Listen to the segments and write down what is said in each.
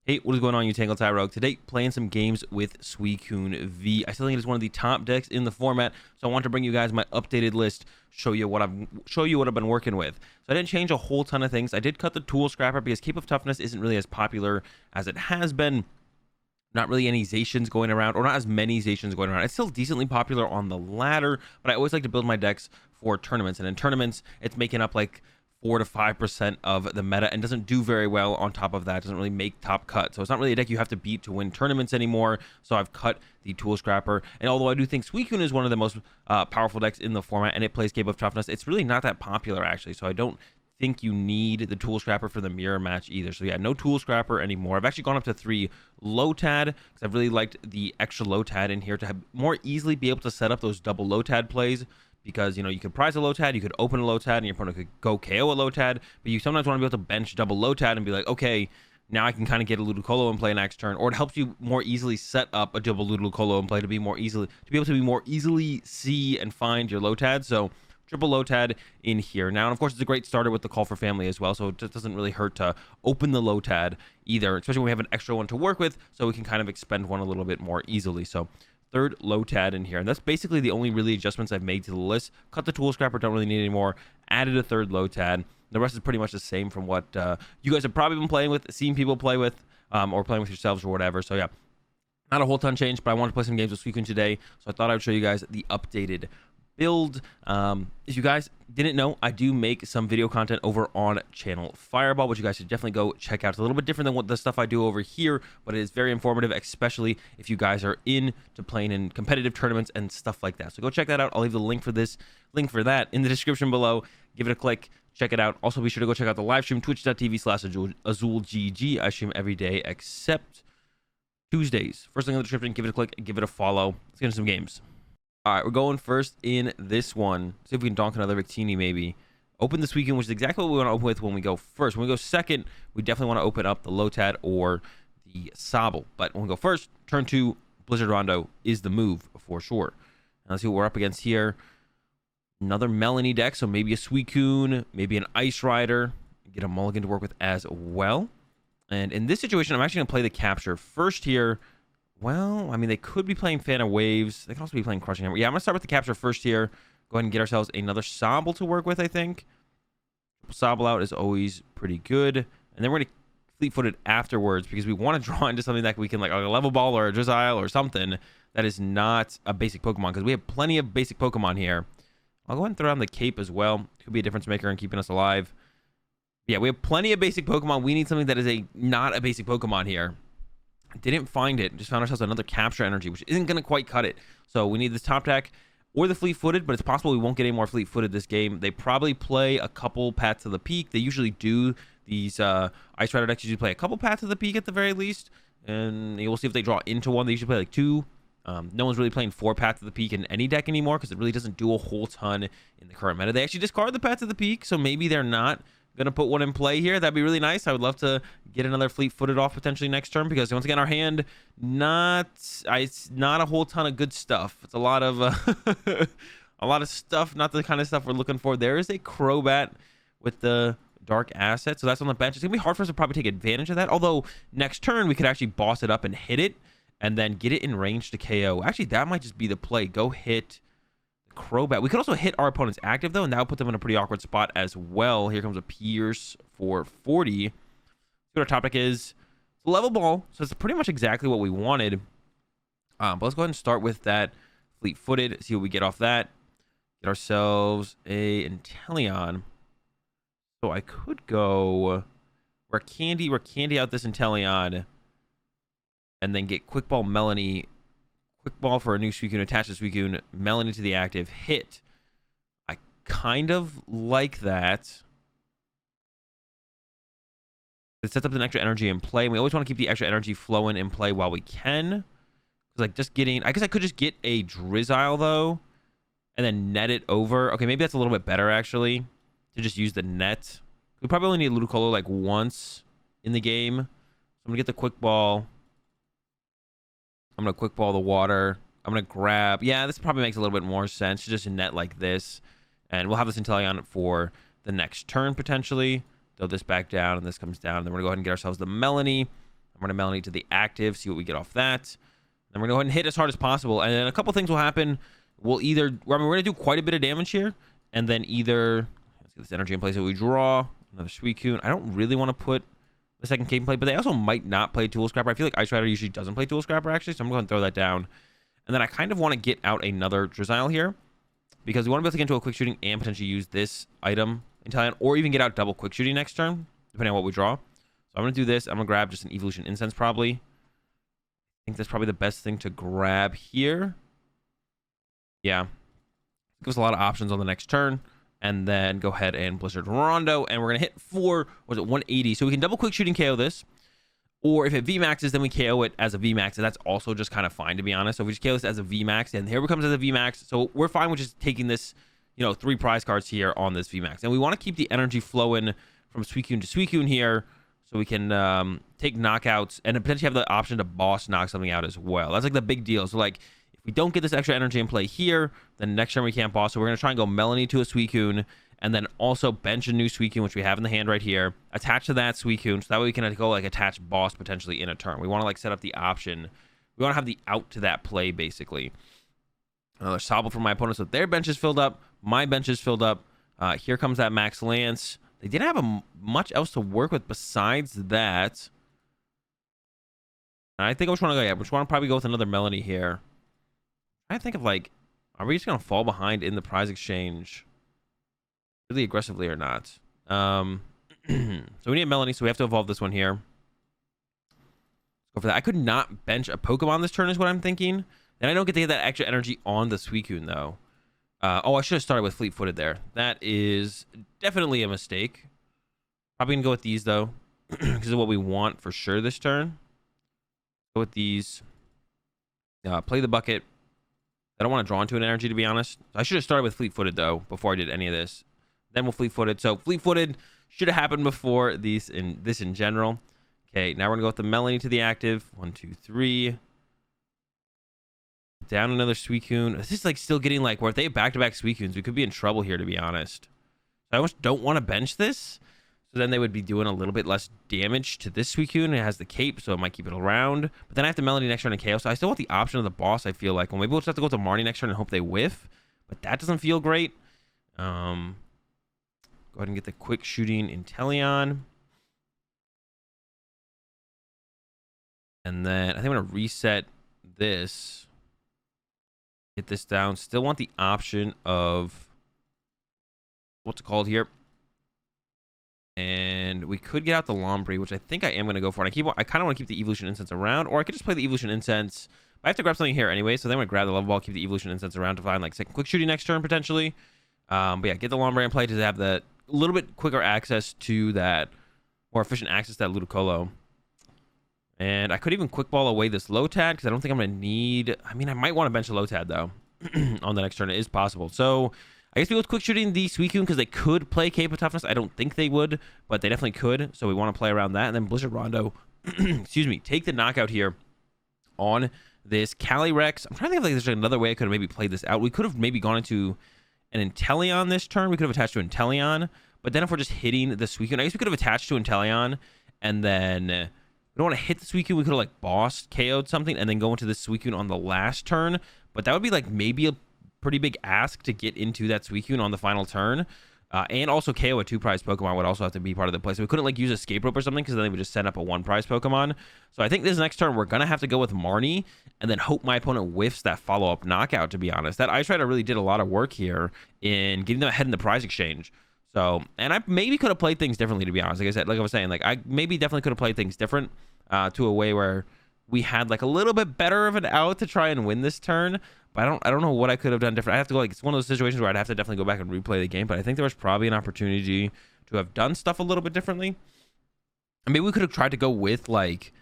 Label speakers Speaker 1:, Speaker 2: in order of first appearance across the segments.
Speaker 1: Hey, what is going on, you Tangle Rogue? Today, playing some games with Suicune V. I still think it is one of the top decks in the format, so I want to bring you guys my updated list, show you what I've been working with. So I didn't change a whole ton of things. I did cut the Tool Scrapper because Cape of Toughness isn't really as popular as it has been. Not really any Zations going around, or not as many Zations going around. It's still decently popular on the ladder, but I always like to build my decks for tournaments, and in tournaments, it's making up like 4 to 5% of the meta and doesn't do very well. On top of that, doesn't really make top cut, so it's not really a deck you have to beat to win tournaments anymore. So I've cut the Tool Scrapper, and although I do think Suicune is one of the most powerful decks in the format and it plays Cape of Toughness, it's really not that popular actually, so I don't think you need the Tool Scrapper for the mirror match either. So yeah, no Tool Scrapper anymore. I've actually gone up to 3 Lotad because I've really liked the extra Lotad in here to have more easily be able to set up those double Lotad plays, because you could prize a Lotad, you could open a Lotad, and your opponent could go KO a Lotad, but you sometimes want to be able to bench double Lotad and be like, okay, now I can kind of get a Ludicolo in play next turn, or it helps you more easily set up a double Ludicolo in play to be able to be more easily see and find your Lotad. So triple Lotad in here now, and of course it's a great starter with the Call for Family as well, so it just doesn't really hurt to open the Lotad either, especially when we have an extra one to work with, so we can kind of expend one a little bit more easily. So third Lotad in here, and that's basically the only really adjustments I've made to the list. Cut the Tool Scrapper, don't really need anymore. Added a third Lotad. The rest is pretty much the same from what you guys have probably been playing with, seen people play with, or playing with yourselves or whatever. So yeah, not a whole ton changed, but I wanted to play some games with Suicune today, so I thought I would show you guys the updated build. If you guys didn't know, I do make some video content over on channel Fireball, which you guys should definitely go check out. It's a little bit different than what the stuff I do over here, but it is very informative, especially if you guys are into playing in competitive tournaments and stuff like that. So go check that out. I'll leave the link for that in the description below. Give it a click, check it out. Also, be sure to go check out the live stream, twitch.tv/AzulGG. I stream every day except Tuesdays. First link in the description. Give it a click, give it a follow. Let's get into some games. All right, we're going first in this one. See if we can donk another Victini maybe. Open this weekend, which is exactly what we want to open with when we go first. When we go second, we definitely want to open up the Lotad or the Sobble. But when we go first, turn 2, Blizzard Rondo is the move for sure. Now let's see what we're up against here. Another Melanie deck, so maybe a Suicune, maybe an Ice Rider. Get a mulligan to work with as well. And in this situation, I'm actually going to play the Capture first here. Well, I mean, they could be playing Phantom Waves. They could also be playing Crushing Hammer. Yeah, I'm going to start with the Capture first here. Go ahead and get ourselves another Sobble to work with, I think. Sobble out is always pretty good. And then we're going to fleet-footed afterwards because we want to draw into something that we can, like a Level Ball or a Drizzile or something that is not a basic Pokemon, because we have plenty of basic Pokemon here. I'll go ahead and throw on the Cape as well. Could be a difference maker in keeping us alive. Yeah, we have plenty of basic Pokemon. We need something that is not a basic Pokemon here. Didn't find it. Just found ourselves another Capture Energy, which isn't going to quite cut it. So we need this Top Deck or the Fleet-Footed, but it's possible we won't get any more Fleet-Footed this game. They probably play a couple Paths to the Peak. They usually do. These Ice Rider decks usually play a couple Paths to the Peak at the very least, and we'll see if they draw into one. They usually play like 2. No one's really playing 4 Paths to the Peak in any deck anymore because it really doesn't do a whole ton in the current meta. They actually discard the Paths to the Peak, so maybe they're not gonna put one in play here. That'd be really nice. I would love to get another Fleet-Footed off potentially next turn, because once again, our hand it's not a whole ton of good stuff. It's a lot of a lot of stuff, not the kind of stuff we're looking for. There is a Crobat with the Dark Asset, so that's on the bench. It's gonna be hard for us to probably take advantage of that, although next turn we could actually boss it up and hit it and then get it in range to KO. Actually, that might just be the play. Go hit Crobat. We could also hit our opponent's active though, and that would put them in a pretty awkward spot as well. Here comes a Pierce for 40. See what our topic is. It's a Level Ball, so it's pretty much exactly what we wanted. But let's go ahead and start with that Fleet-Footed. See what we get off that. Get ourselves a Inteleon. So I could go Candy out this Inteleon, and then get Quick Ball Melanie. Quick Ball for a new Suicune, attach the Suicune, Melanie to the active, hit. I kind of like that. It sets up an extra energy in play. We always want to keep the extra energy flowing in play while we can. Like just getting, I guess I could just get a Drizzile though, and then net it over. Okay, maybe that's a little bit better actually, to just use the net. We probably only need Ludicolo like once in the game. So I'm gonna get the Quick Ball. I'm going to Quick Ball the water. I'm going to grab... Yeah, this probably makes a little bit more sense. Just a net like this. And we'll have this Inteleon for the next turn, potentially. Throw this back down, and this comes down. And then we're going to go ahead and get ourselves the Melanie. I'm I'm gonna Melanie to the active, see what we get off that. Then we're gonna go ahead and hit as hard as possible, and then a couple things will happen. We'll either, I mean, we're gonna do quite a bit of damage here, and then either let's get this energy in place that we draw. Another Suicune. I don't really want to put the second Cape in play, but they also might not play Tool Scrapper. I feel like Ice Rider usually doesn't play Tool Scrapper actually, so I'm going to throw that down. And then I kind of want to get out another Drizzile here, because we want to be able to get into a quick shooting and potentially use this item in Italian, or even get out double quick shooting next turn, depending on what we draw. So I'm going to do this. I'm going to grab just an Evolution Incense probably. I think that's probably the best thing to grab here. Yeah. Gives us a lot of options on the next turn. And then go ahead and Blizzard Rondo. And we're going to hit for, was it 180? So we can double quick shooting KO this. Or if it VMAXes, then we KO it as a VMAX. And that's also just kind of fine, to be honest. So if we just KO this as a VMAX, and here it comes as a VMAX. So we're fine with just taking this, you know, 3 prize cards here on this VMAX. And we want to keep the energy flowing from Suicune to Suicune here. So we can take knockouts and potentially have the option to boss knock something out as well. That's like the big deal. So like, if we don't get this extra energy in play here, then next turn we can't boss. So we're going to try and go Melanie to a Suicune, and then also bench a new Suicune, which we have in the hand right here. Attach to that Suicune, so that way we can go like attach boss potentially in a turn. We want to like set up the option. We want to have the out to that play basically. Another Sobble from my opponent. So their bench is filled up. My bench is filled up. Here comes that Max Lance. They didn't have much else to work with besides that. And I think I just want to go, yeah, we just want to probably go with another Melanie here. I think of like, are we just going to fall behind in the prize exchange really aggressively or not? So we need a Melanie, so we have to evolve this one here. Go for that. I could not bench a Pokemon this turn is what I'm thinking. Then I don't get to get that extra energy on the Suicune though. Oh, I should have started with Fleet-Footed there. That is definitely a mistake. Probably gonna go with these though, because of what we want for sure this turn. Go with these. Play the bucket. I don't want to draw into an energy, to be honest. I should have started with Fleet-Footed though before I did any of this. Then we'll Fleet-Footed. So Fleet-Footed should have happened before this in general. Okay, now we're gonna go with the Melanie to the active. 1, 2, 3. Down another Suicune. This is like still getting like where if they have back-to-back Suicunes, we could be in trouble here, to be honest. So I almost don't want to bench this. So then they would be doing a little bit less damage to this Suicune. It has the cape, so it might keep it around. But then I have the Melanie next turn and KO. So I still want the option of the boss, I feel like. Well, maybe we'll just have to go with the Marnie next turn and hope they whiff. But that doesn't feel great. Go ahead and get the quick shooting Inteleon. And then I think I'm going to reset this. Get this down. Still want the option of what's it called here. And we could get out the Lombre, which I think I am going to go for. And I kind of want to keep the Evolution Incense around, or I could just play the Evolution Incense. I have to grab something here anyway, so then I'm going to grab the Level Ball, keep the Evolution Incense around to find like second quick shooting next turn potentially. But yeah, get the Lombre in play to have that a little bit quicker access to that, more efficient access to that Ludicolo. And I could even quick ball away this Lotad, because I don't think I'm going to need... I mean, I might want to bench a Lotad, though, on the next turn. It is possible. So, I guess we go quick shooting the Suicune, because they could play Cape of Toughness. I don't think they would, but they definitely could. So, we want to play around that. And then Blizzard Rondo, excuse me, take the knockout here on this Calyrex. I'm trying to think if like, there's another way I could have maybe played this out. We could have maybe gone into an Inteleon this turn. We could have attached to Inteleon. But then if we're just hitting the Suicune, I guess we could have attached to Inteleon, and then... We don't want to hit the Suicune. We could have like bossed, KO'd something, and then go into the Suicune on the last turn. But that would be like maybe a pretty big ask to get into that Suicune on the final turn. And also KO a 2-prize Pokemon would also have to be part of the play. So we couldn't like use Escape Rope or something, because then they would just set up a 1-prize Pokemon. So I think this next turn we're going to have to go with Marnie and then hope my opponent whiffs that follow-up knockout, to be honest. That Ice Rider really did a lot of work here in getting them ahead in the prize exchange. So, and I maybe could have played things differently, to be honest. Like I said, like I was saying, like I maybe definitely could have played things different to a way where we had like a little bit better of an out to try and win this turn. But I don't know what I could have done different. I have to go like, it's one of those situations where I'd have to definitely go back and replay the game. But I think there was probably an opportunity to have done stuff a little bit differently. And maybe we could have tried to go with like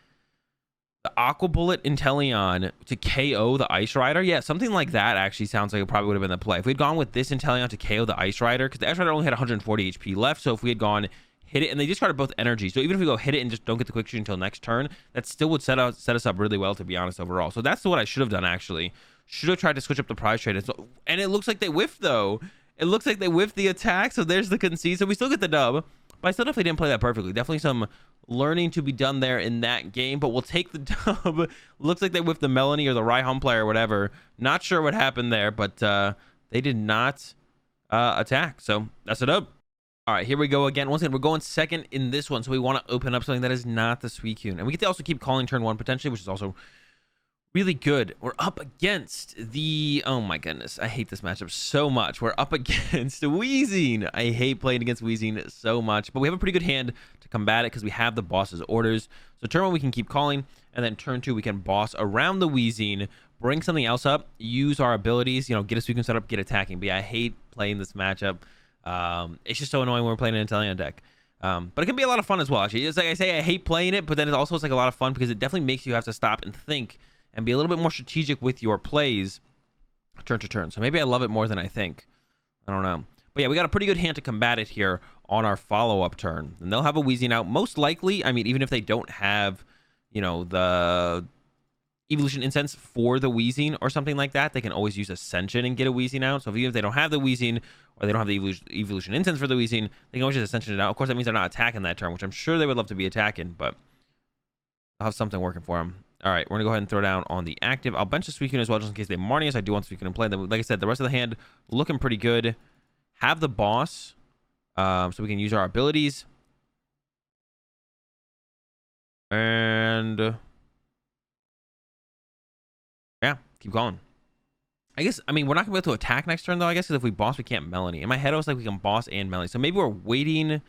Speaker 1: the Aqua Bullet Inteleon to KO the Ice Rider. Yeah, something like that actually sounds like it probably would have been the play. If we'd gone with this Inteleon to KO the Ice Rider, because the Ice Rider only had 140 HP left. So if we had gone hit it, and they discarded both energy. So even if we go hit it and just don't get the quick shoot until next turn, that still would set us up really well, to be honest, overall. So that's what I should have done, actually. Should have tried to switch up the prize trade. And it looks like they whiffed, though. It looks like they whiffed the attack. So there's the concede. So we still get the dub. but I still definitely didn't play that perfectly. Definitely some learning to be done there in that game, but we'll take the dub. Looks like they whiffed the Melanie or the Raihan player or whatever. Not sure what happened there, but they did not attack, so that's a dub. All right, here we go again. Once again, we're going second in this one, so we want to open up something that is not the Suicune. And we get to also keep calling turn 1 potentially, which is also really good. We're up against the... Oh my goodness, I hate this matchup so much. We're up against Weezing. I hate playing against Weezing so much, but we have a pretty good hand to combat it because we have the boss's orders. So turn 1, we can keep calling, and then turn 2, we can boss around the Weezing, bring something else up, use our abilities, you know, get a Suicune set up, get attacking. But yeah, I hate playing this matchup. It's just so annoying when we're playing an Inteleon deck. But it can be a lot of fun as well, actually. It's like I say, I hate playing it, but then it also is like a lot of fun because it definitely makes you have to stop and think and be a little bit more strategic with your plays turn to turn. So maybe I love it more than I think. I don't know. But yeah, we got a pretty good hand to combat it here on our follow-up turn. And they'll have a Weezing out. Most likely, I mean, even if they don't have, you know, the Evolution Incense for the Weezing or something like that, they can always use Ascension and get a Weezing out. So even if they don't have the Weezing or they don't have the Evolution Incense for the Weezing, they can always just Ascension it out. Of course, that means they're not attacking that turn, which I'm sure they would love to be attacking, but I'll have something working for them. All right, we're going to go ahead and throw down on the active. I'll bench the Suicune as well, just in case they have Marnius. I do want Suicune in play. Like I said, the rest of the hand looking pretty good. Have the boss, so we can use our abilities. And yeah, keep going. I guess, I mean, we're not going to be able to attack next turn, though, I guess, because if we boss, we can't Melanie. In my head, I was like, we can boss and Melanie. So maybe we're waiting.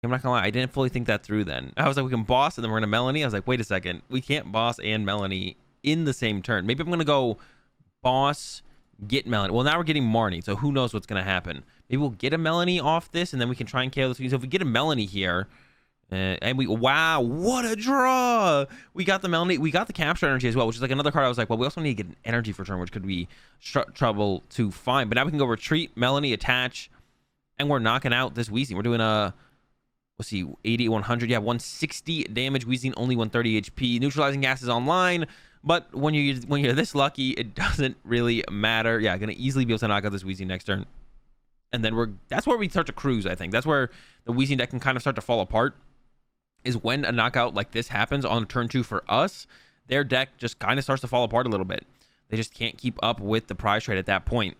Speaker 1: I'm not gonna lie, I didn't fully think that through then. I was like, we can boss and then we're gonna Melanie. I was like, wait a second, we can't boss and Melanie in the same turn. Maybe I'm gonna go boss, get Melanie. Well, now we're getting Marnie, so who knows what's gonna happen. Maybe we'll get a Melanie off this and then we can try and KO this. So if we get a Melanie here, and we, wow, what a draw! We got the Melanie, we got the capture energy as well, which is like another card. I was like, well, we also need to get an energy for turn, which could be trouble to find. But now we can go retreat, Melanie, attach, and we're knocking out this Weezing. We're doing a, let's see, 80, 100, yeah, 160 damage. Weezing only 130 HP. Neutralizing gas is online, but when you're this lucky, it doesn't really matter. Yeah, gonna easily be able to knock out this Weezing next turn, and then that's where we start to cruise. I think that's where the Weezing deck can kind of start to fall apart. Is when a knockout like this happens on turn 2 for us. Their deck just kind of starts to fall apart a little bit. They just can't keep up with the prize trade at that point.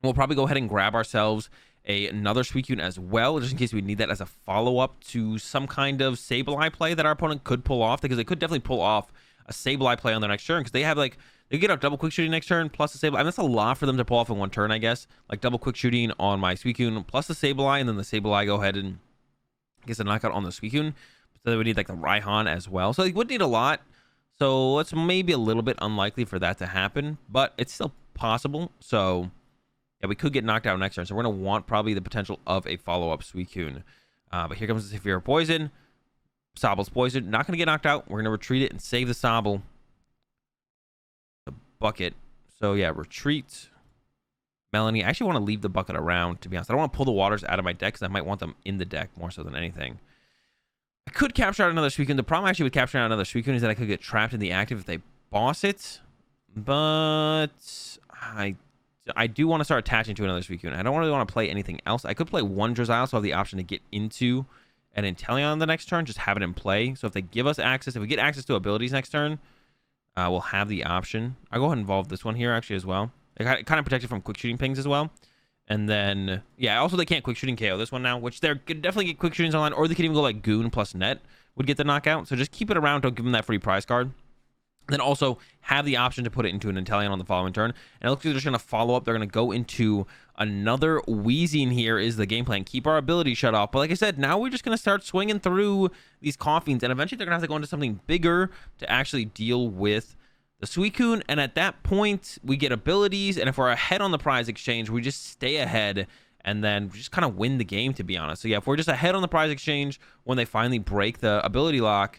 Speaker 1: We'll probably go ahead and grab ourselves another Suicune as well, just in case we need that as a follow-up to some kind of Sableye play that our opponent could pull off, because they could definitely pull off a Sableye play on their next turn, because they have like, they get up double quick shooting next turn plus the Sableye. I mean, that's a lot for them to pull off in one turn, I guess. Like double quick shooting on my Suicune plus the Sableye, and then the Sableye go ahead and gets a knockout on the Suicune. So they would need like the Raihan as well. So they would need a lot. So it's maybe a little bit unlikely for that to happen, but it's still possible. So yeah, we could get knocked out next turn. So we're going to want probably the potential of a follow-up Suicune. But here comes the Severe Poison. Sobble's poisoned. Not going to get knocked out. We're going to retreat it and save the Sobble. The bucket. So yeah, retreat. Melanie. I actually want to leave the bucket around, to be honest. I don't want to pull the waters out of my deck because I might want them in the deck more so than anything. I could capture out another Suicune. The problem actually with capturing out another Suicune is that I could get trapped in the active if they boss it. But I do want to start attaching to another Suicune. I don't really want to play anything else. I could play one Drizzile, so I have the option to get into an Inteleon the next turn. Just have it in play. So if they give us access, if we get access to abilities next turn, we'll have the option. I'll go ahead and involve this one here actually as well. They kind of protect it from quick shooting pings as well. And then, yeah, also they can't quick shooting KO this one now, which they're could definitely get quick shootings online, or they could even go like Goon plus Net would get the knockout. So just keep it around. Don't give them that free prize card. Then also have the option to put it into an Inteleon on the following turn. And it looks like they're just going to follow up. They're going to go into another Weezing here is the game plan. Keep our ability shut off. But like I said, now we're just going to start swinging through these coffins. And eventually they're going to have to go into something bigger to actually deal with the Suicune. And at that point, we get abilities. And if we're ahead on the prize exchange, we just stay ahead and then just kind of win the game, to be honest. So yeah, if we're just ahead on the prize exchange when they finally break the ability lock,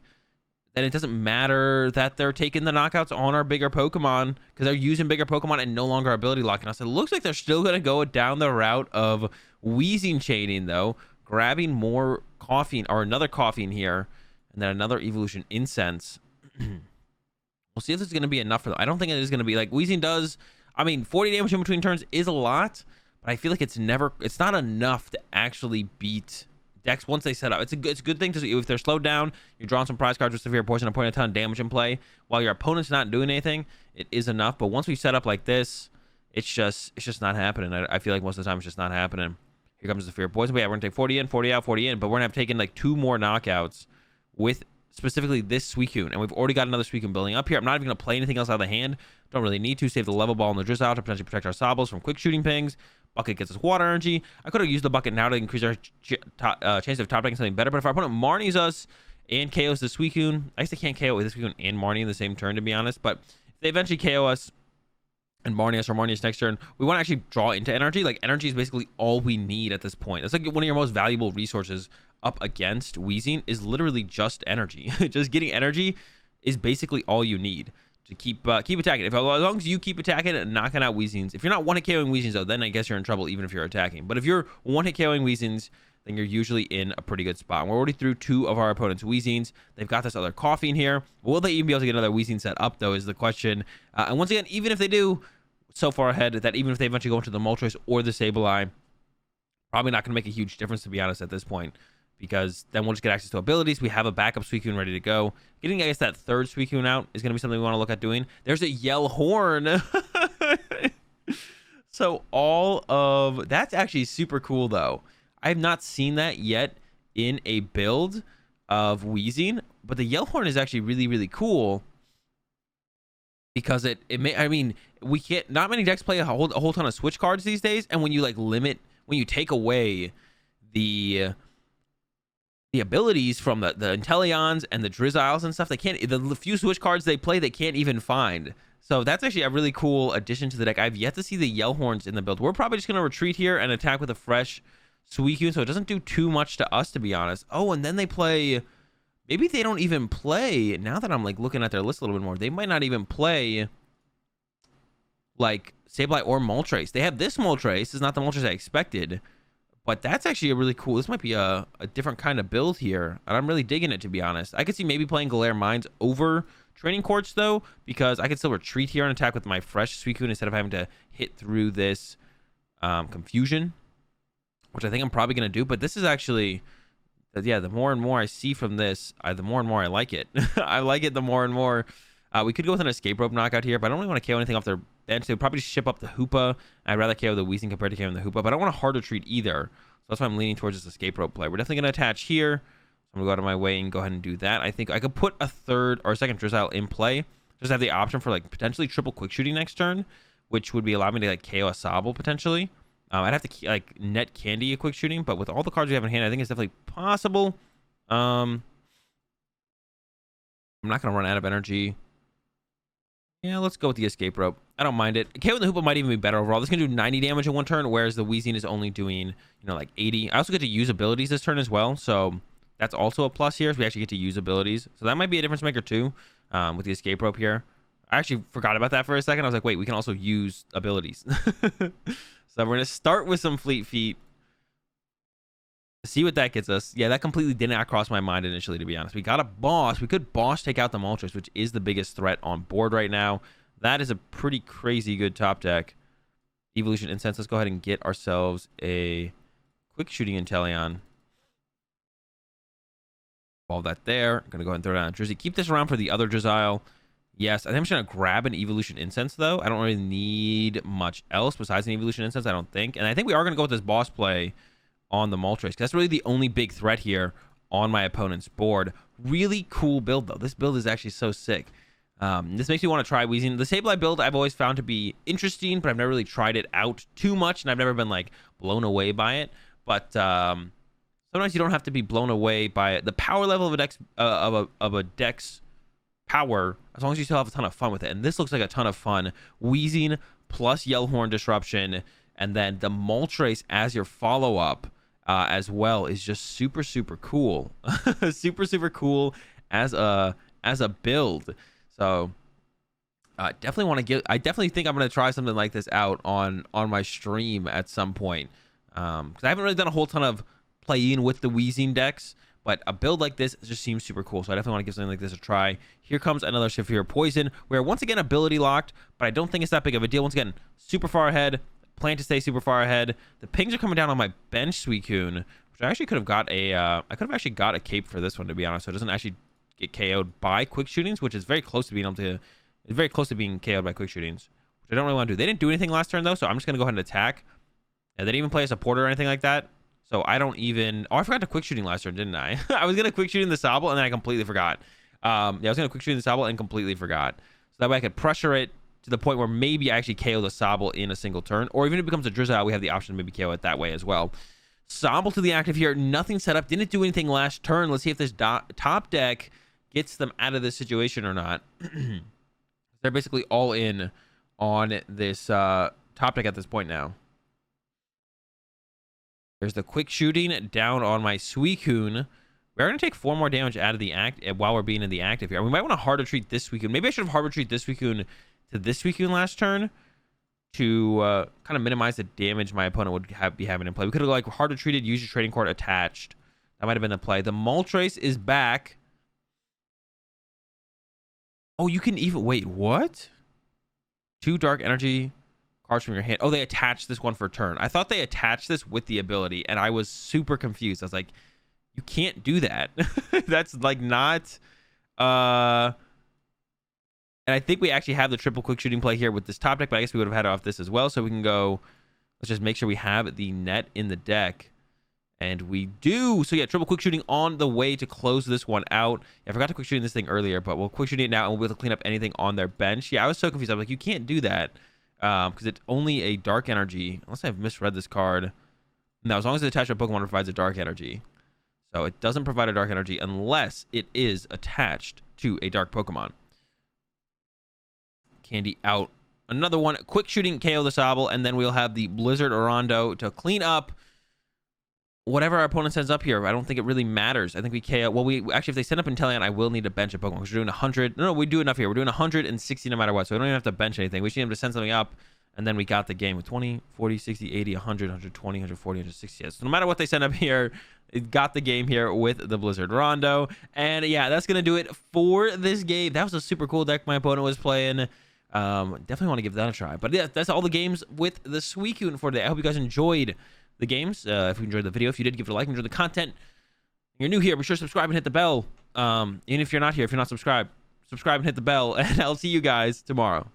Speaker 1: then it doesn't matter that they're taking the knockouts on our bigger Pokemon because they're using bigger Pokemon and no longer ability locking us. It looks like they're still going to go down the route of Weezing chaining, though, grabbing more coffee or another coffee in here, and then another Evolution Incense. We'll see if this is going to be enough for them. I don't think it is going to be. Like, Weezing does, I mean, 40 damage in between turns is a lot, but I feel like it's not enough to actually beat decks once they set up. It's a good thing to see. If they're slowed down, you're drawing some prize cards with severe poison and putting a ton of damage in play while your opponent's not doing anything. It is enough. But once we set up like this, it's just not happening. I feel like most of the time it's just not happening. Here comes the fear poison. But yeah, we're gonna take 40 in, 40 out, 40 in, but we're gonna have taken like 2 more knockouts with specifically this Suicune, and we've already got another Suicune building up here. I'm not even gonna play anything else out of the hand. Don't really need to. Save the level ball and the drizzle out to potentially protect our Sobbles from quick shooting pings. Bucket gets us water energy. I could have used the bucket now to increase our chance of top decking something better, but if our opponent Marnies us and KOs the Suicune, I guess they can't KO with this Suicune and Marnie in the same turn, to be honest, but if they eventually KO us and Marnie us or Marnie us next turn, we want to actually draw into energy. Like, energy is basically all we need at this point. That's like one of your most valuable resources up against Weezing is literally just energy. Just getting energy is basically all you need to keep attacking. As long as you keep attacking and knocking out Weezings. If you're not one-hit KOing Weezings, though, then I guess you're in trouble even if you're attacking. But if you're one-hit KOing Weezings, then you're usually in a pretty good spot. And we're already through 2 of our opponent's Weezings. They've got this other coffee in here. Will they even be able to get another Weezing set up, though, is the question. And once again, even if they do, so far ahead that even if they eventually go into the Moltres or the Sableye, probably not going to make a huge difference, to be honest, at this point. Because then we'll just get access to abilities. We have a backup Suicune ready to go. Getting, I guess, that third Suicune out is going to be something we want to look at doing. There's a Yell Horn. So that's actually super cool, though. I have not seen that yet in a build of Weezing, but the Yell Horn is actually really, really cool because we can't, not many decks play a whole ton of switch cards these days, and when you when you take away the abilities from the Inteleons and the Drizzles and stuff, the few switch cards they play, they can't even find. So that's actually a really cool addition to the deck. I've yet to see the Yell Horns in the build. We're probably just going to retreat here and attack with a fresh Suicune, so it doesn't do too much to us, to be honest. Oh, and then they play, maybe they don't even play, now that I'm like looking at their list a little bit more, they might not even play like Sableye or Moltres. They have this Moltres. This is not the Moltres I expected. But that's actually a really cool, this might be a different kind of build here. And I'm really digging it, to be honest. I could see maybe playing Galarian Mines over Training Courts, though, because I could still retreat here and attack with my fresh Suicune instead of having to hit through this Confusion, which I think I'm probably going to do. But this is actually, yeah, the more and more I see from this, the more and more I like it. I like it the more and more. We could go with an Escape Rope knockout here, but I don't really want to KO anything off their bench. They would probably ship up the Hoopa. I'd rather KO the Weezing compared to KO the Hoopa, but I don't want a hard retreat either. So that's why I'm leaning towards this Escape Rope play. We're definitely going to attach here. So I'm going to go out of my way and go ahead and do that. I think I could put a third or a second Drizzle in play. Just have the option for like potentially triple quick shooting next turn, which would be allow me to like KO a Sobble potentially. I'd have to like net candy a quick shooting, but with all the cards we have in hand, I think it's definitely possible. I'm not going to run out of energy. Yeah, let's go with the Escape Rope. I don't mind it. KO the Hoopa might even be better overall. This can do 90 damage in one turn, whereas the Weezing is only doing, like 80. I also get to use abilities this turn as well, so that's also a plus here. So we actually get to use abilities. So that might be a difference maker too, with the Escape Rope here. I actually forgot about that for a second. I was like, wait, we can also use abilities. So we're going to start with some Fleet Feet. See what that gets us. Yeah, that completely did not cross my mind initially, to be honest. We got a boss. We could boss take out the Moltres, which is the biggest threat on board right now. That is a pretty crazy good top deck. Evolution Incense. Let's go ahead and get ourselves a quick shooting Inteleon. All that there. I'm going to go ahead and throw it down Drizzy. Keep this around for the other Drizzile. Yes, I think I'm just going to grab an Evolution Incense, though. I don't really need much else besides an Evolution Incense, I don't think. And I think we are going to go with this boss play on the Moltres, because that's really the only big threat here on my opponent's board. Really cool build, though. This build is actually so sick. This makes me want to try Weezing. The Sableye build I've always found to be interesting, but I've never really tried it out too much, and I've never been, like, blown away by it. But sometimes you don't have to be blown away by it. The power level of a deck's, power, as long as you still have a ton of fun with it. And this looks like a ton of fun. Weezing plus Yellhorn Disruption, and then the Moltres as your follow-up as well is just super, super cool. Super, super cool as a build. So I definitely think I'm going to try something like this out on my stream at some point. Because I haven't really done a whole ton of playing with the Weezing decks, but a build like this just seems super cool. So I definitely want to give something like this a try. Here comes another Severe Poison. We're once again ability locked, but I don't think it's that big of a deal. Once again, super far ahead. plan to stay super far ahead. The pings are coming down on my bench Suicune, which I actually could have got a I could have actually got a cape for this one, to be honest, so it doesn't actually get KO'd by quick shootings, which is very close to being able to, it's very close to being KO'd by quick shootings, which I don't really want to do. They didn't do anything last turn though, so I'm just gonna go ahead and attack. And they didn't even play a supporter or anything like that, so I don't even, oh, I forgot to quick shooting last turn, didn't I? I was gonna quick shooting the Sobble and then I completely forgot. Yeah, I was gonna quick shooting the Sobble and completely forgot, so that way I could pressure it to the point where maybe I actually KO the Sobble in a single turn, or even if it becomes a Drizzle, we have the option to maybe KO it that way as well. Sobble to the active here, nothing set up, didn't do anything last turn. Let's see if this top deck gets them out of this situation or not. They're basically all in on this top deck at this point now. There's the quick shooting down on my Suicune. We're going to take 4 more damage out of the act while we're being in the active here. We might want to hard retreat this Suicune. Maybe I should have hard retreat this Suicune to this Suicune last turn to kind of minimize the damage my opponent would be having in play. We could have like hard retreated, use your trading card attached. That might have been the play. The Moltres is back. Oh, you can even wait. What? 2 dark energy cards from your hand. Oh, they attached this one for turn. I thought they attached this with the ability, and I was super confused. I was like, you can't do that. That's like not. And I think we actually have the triple quick shooting play here with this top deck, but I guess we would have had it off this as well. So we can go. Let's just make sure we have the net in the deck. And we do. So yeah, triple quick shooting on the way to close this one out. Yeah, I forgot to quick shooting this thing earlier, but we'll quick shooting it now and we'll be able to clean up anything on their bench. Yeah, I was so confused. I was like, you can't do that because it's only a dark energy. Unless I've misread this card. No, as long as it's attached to a Pokemon, it provides a dark energy. So it doesn't provide a dark energy unless it is attached to a dark Pokemon. Candy out. Another one. Quick shooting, KO the Sobble, and then we'll have the Blizzard Orondo to clean up whatever our opponent sends up here. I don't think it really matters. I think we KO. Well, we actually, if they send up Inteleon, I will need to bench a Pokemon because we're doing 100. No, we do enough here. We're doing 160 no matter what. So we don't even have to bench anything. We just need them to send something up, and then we got the game with 20, 40, 60, 80, 100, 120, 140, 160. So no matter what they send up here, it got the game here with the Blizzard Rondo. And yeah, that's going to do it for this game. That was a super cool deck my opponent was playing. Definitely want to give that a try. But yeah, that's all the games with the Suicune for today. I hope you guys enjoyed the games. If you enjoyed the video, if you did, give it a like. Enjoy the content. If you're new here, be sure to subscribe and hit the bell. Even if you're not here, if you're not subscribed, subscribe and hit the bell. And I'll see you guys tomorrow.